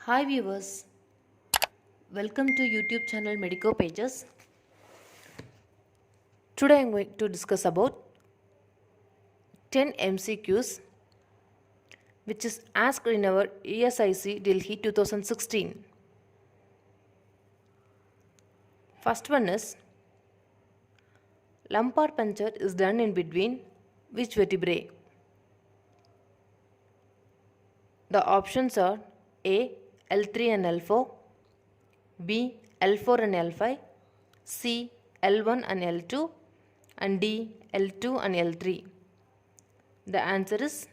Hi viewers, welcome to YouTube channel Medico Pages. Today I am going to discuss about 10 MCQs which is asked in our ESIC Delhi 2016. First one is lumbar puncture is done in between which vertebrae? The options are A. L3 and L4, B. L4 and L5, C. L1 and L2, and D. L2 and L3. The answer is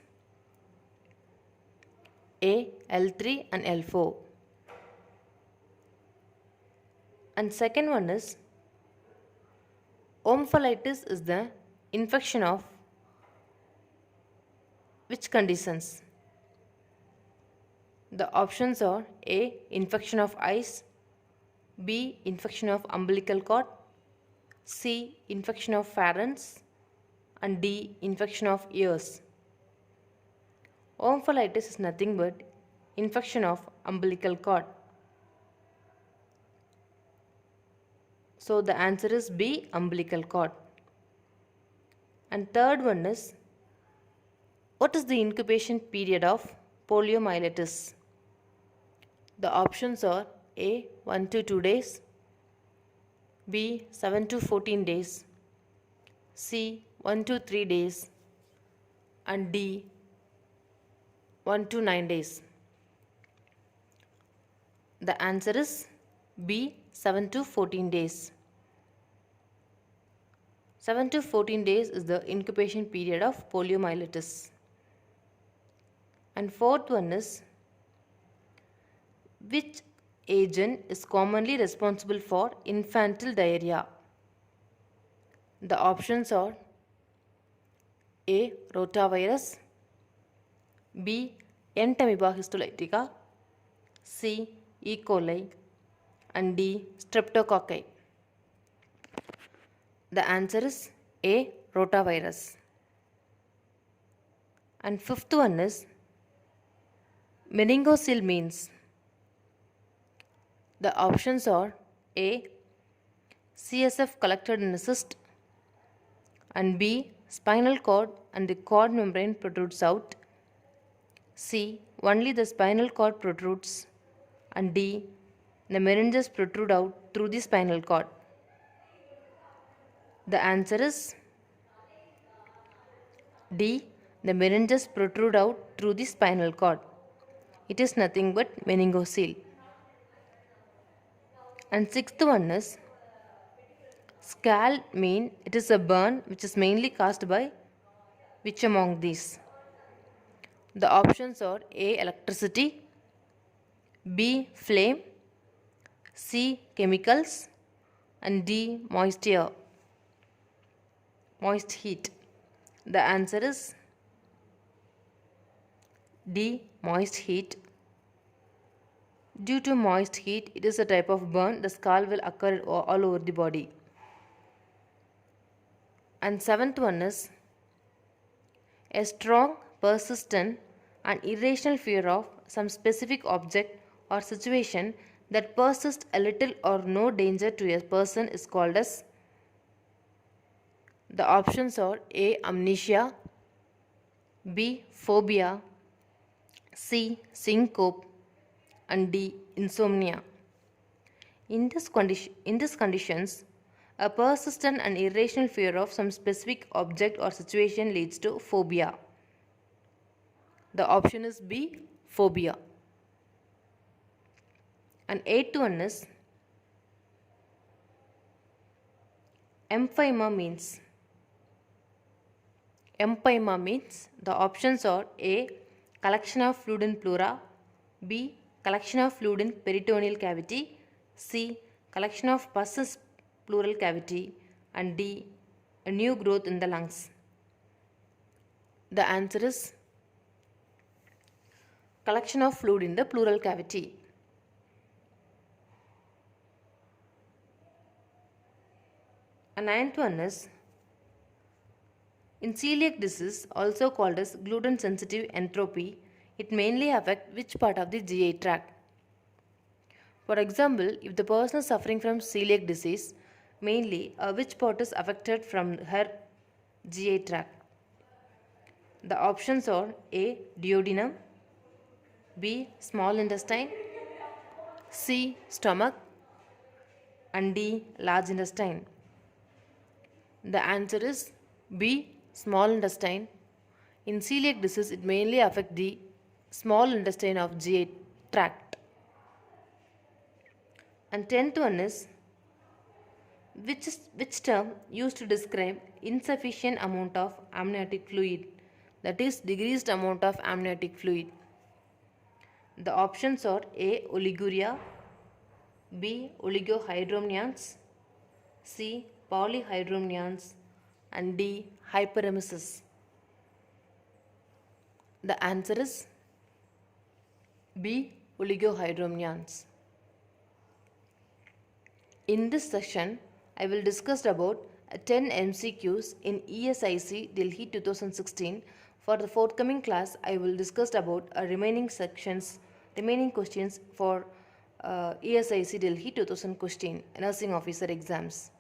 A. L3 and L4. And second one is Omphalitis is the infection of which conditions? The options are A. Infection of eyes, B. Infection of umbilical cord, C. Infection of pharynx, and D. Infection of ears. Omphalitis is nothing but infection of umbilical cord. So the answer is B. Umbilical cord. And third one is what is the incubation period of poliomyelitis? The options are A. 1 to 2 days, B. 7 to 14 days, C. 1 to 3 days, and D. 1 to 9 days. The answer is B. 7 to 14 days. 7 to 14 days is the incubation period of poliomyelitis. And fourth one is which agent is commonly responsible for infantile diarrhea? The options are A. Rotavirus, B. Entamoeba histolytica, C. E. coli, and D. Streptococci. The answer is A. Rotavirus. And fifth one is Meningocele means. The options are A. CSF collected in a cyst, and B. Spinal cord and the cord membrane protrudes out, C. Only the spinal cord protrudes, and D. The meninges protrude out through the spinal cord. The answer is D. The meninges protrude out through the spinal cord. It is nothing but meningocele. And sixth one is Scald mean it is a burn which is mainly caused by which among these? The options are A. Electricity, B. Flame, C. Chemicals, and D. Moisture, moist heat. The answer is D. Moist heat. Due to moist heat, it is a type of burn. The scald will occur all over the body. And seventh one is a strong, persistent, and irrational fear of some specific object or situation that persists a little or no danger to a person is called as. The options are A. Amnesia, B. Phobia, C. Syncope, and D. Insomnia. In these conditions, a persistent and irrational fear of some specific object or situation leads to phobia. The option is B. Phobia. And eighth one is Empyema means. Empyema means the options are A. Collection of fluid in pleura, B. Collection of fluid in peritoneal cavity, C. Collection of pus in pleural cavity, and D. A new growth in the lungs. The answer is collection of fluid in the pleural cavity. And ninth one is in celiac disease, also called as gluten sensitive enthropy, it mainly affects which part of the GI tract? For example, if the person is suffering from celiac disease, mainly which part is affected from her GI tract? The options are A. Duodenum, B. Small intestine, C. Stomach, and D. Large intestine. The answer is B. Small intestine. In celiac disease, it mainly affects the small intestine of GI tract. And 10th one is which term used to describe insufficient amount of amniotic fluid, that is decreased amount of amniotic fluid. The options are A. Oliguria, B. Oligohydramnions, C. Polyhydramnions, and D. Hyperemesis. The answer is B. Oligohydramnions. In this session, I will discuss about 10 MCQs in ESIC Delhi 2016. For the forthcoming class, I will discuss about remaining questions for ESIC Delhi 2016 Nursing Officer exams.